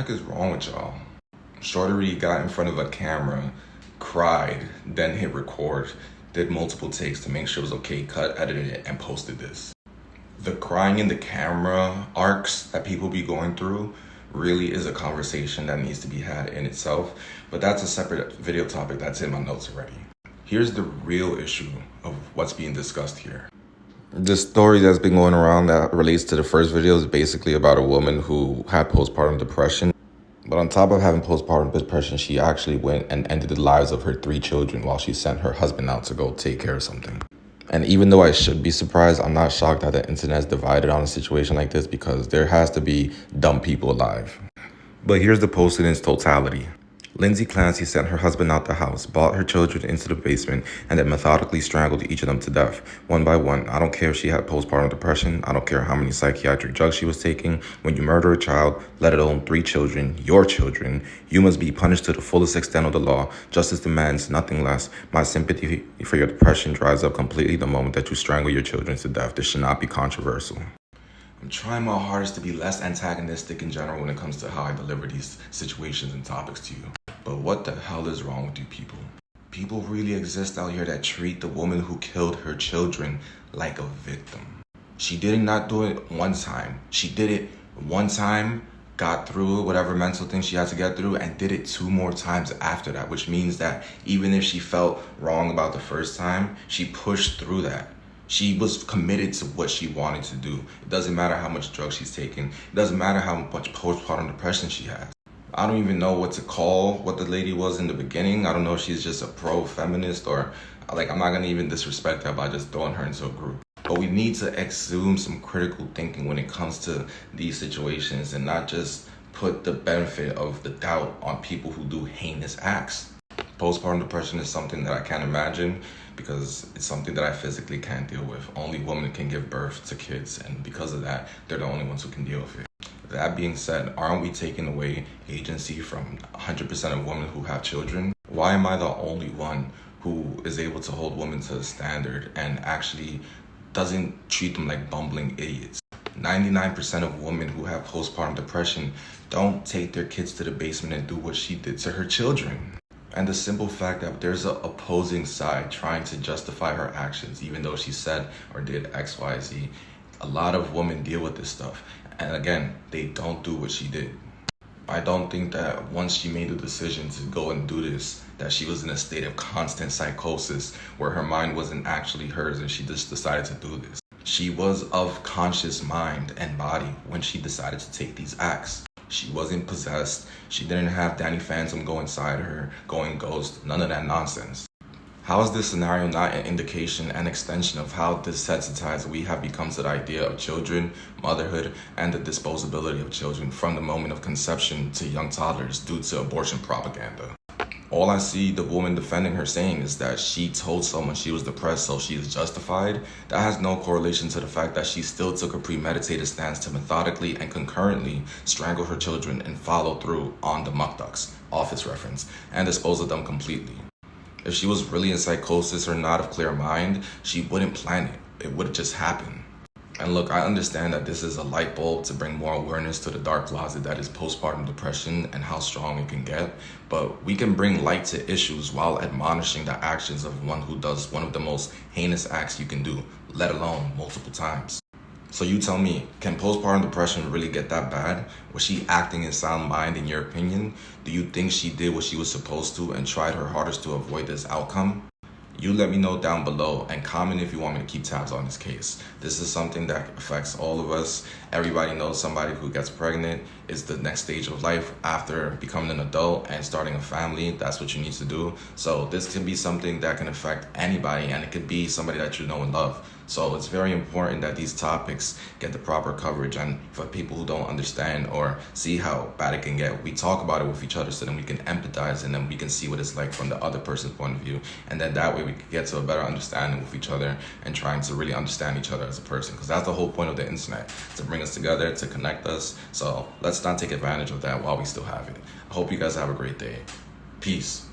heck is wrong with y'all? Shorty got in front of a camera, cried, then hit record, did multiple takes to make sure it was okay, cut, edited it, and posted this. The crying in the camera arcs that people be going through really is a conversation that needs to be had in itself, but that's a separate video topic that's in my notes already. Here's the real issue of what's being discussed here. The story that's been going around that relates to the first video is basically about a woman who had postpartum depression. But on top of having postpartum depression, she actually went and ended the lives of her 3 children while she sent her husband out to go take care of something. And even though I should be surprised, I'm not shocked that the internet is divided on a situation like this because there has to be dumb people alive. But here's the post in its totality. Lindsay Clancy sent her husband out the house, brought her children into the basement, and then methodically strangled each of them to death, one by one. I don't care if she had postpartum depression. I don't care how many psychiatric drugs she was taking. When you murder a child, let alone 3 children, your children, you must be punished to the fullest extent of the law. Justice demands nothing less. My sympathy for your depression dries up completely the moment that you strangle your children to death. This should not be controversial. I'm trying my hardest to be less antagonistic in general when it comes to how I deliver these situations and topics to you. But what the hell is wrong with you people? People really exist out here that treat the woman who killed her children like a victim. She did not do it one time. She did it one time, got through whatever mental thing she had to get through, and did it 2 more times after that, which means that even if she felt wrong about the first time, she pushed through that. She was committed to what she wanted to do. It doesn't matter how much drugs she's taking. It doesn't matter how much postpartum depression she has. I don't even know what to call what the lady was in the beginning. I don't know if she's just a pro-feminist or I'm not gonna even disrespect her by just throwing her into a group. But we need to exhume some critical thinking when it comes to these situations and not just put the benefit of the doubt on people who do heinous acts. Postpartum depression is something that I can't imagine because it's something that I physically can't deal with. Only women can give birth to kids, and because of that, they're the only ones who can deal with it. That being said, aren't we taking away agency from 100% of women who have children? Why am I the only one who is able to hold women to a standard and actually doesn't treat them like bumbling idiots? 99% of women who have postpartum depression don't take their kids to the basement and do what she did to her children. And the simple fact that there's an opposing side trying to justify her actions, even though she said or did X, Y, Z. A lot of women deal with this stuff. And again, they don't do what she did. I don't think that once she made the decision to go and do this, that she was in a state of constant psychosis where her mind wasn't actually hers and she just decided to do this. She was of conscious mind and body when she decided to take these acts. She wasn't possessed. She didn't have Danny Phantom go inside her, going ghost, none of that nonsense. How is this scenario not an indication and extension of how desensitized we have become to the idea of children, motherhood, and the disposability of children from the moment of conception to young toddlers due to abortion propaganda? All I see the woman defending her saying is that she told someone she was depressed, so she is justified. That has no correlation to the fact that she still took a premeditated stance to methodically and concurrently strangle her children and follow through on the mukducks, office reference, and dispose of them completely. If she was really in psychosis or not of clear mind, she wouldn't plan it. It would just happen. And look, I understand that this is a light bulb to bring more awareness to the dark closet that is postpartum depression and how strong it can get. But we can bring light to issues while admonishing the actions of one who does one of the most heinous acts you can do, let alone multiple times. So you tell me, can postpartum depression really get that bad? Was she acting in sound mind in your opinion? Do you think she did what she was supposed to and tried her hardest to avoid this outcome? You let me know down below and comment if you want me to keep tabs on this case. This is something that affects all of us. Everybody knows somebody who gets pregnant is the next stage of life after becoming an adult and starting a family. That's what you need to do. So this can be something that can affect anybody, and it could be somebody that you know and love. So it's very important that these topics get the proper coverage, and for people who don't understand or see how bad it can get, we talk about it with each other so then we can empathize and then we can see what it's like from the other person's point of view, and then that way we can get to a better understanding with each other and trying to really understand each other as a person, because that's the whole point of the internet, to bring us together, to connect us. So let's not take advantage of that while we still have it. I hope you guys have a great day. Peace.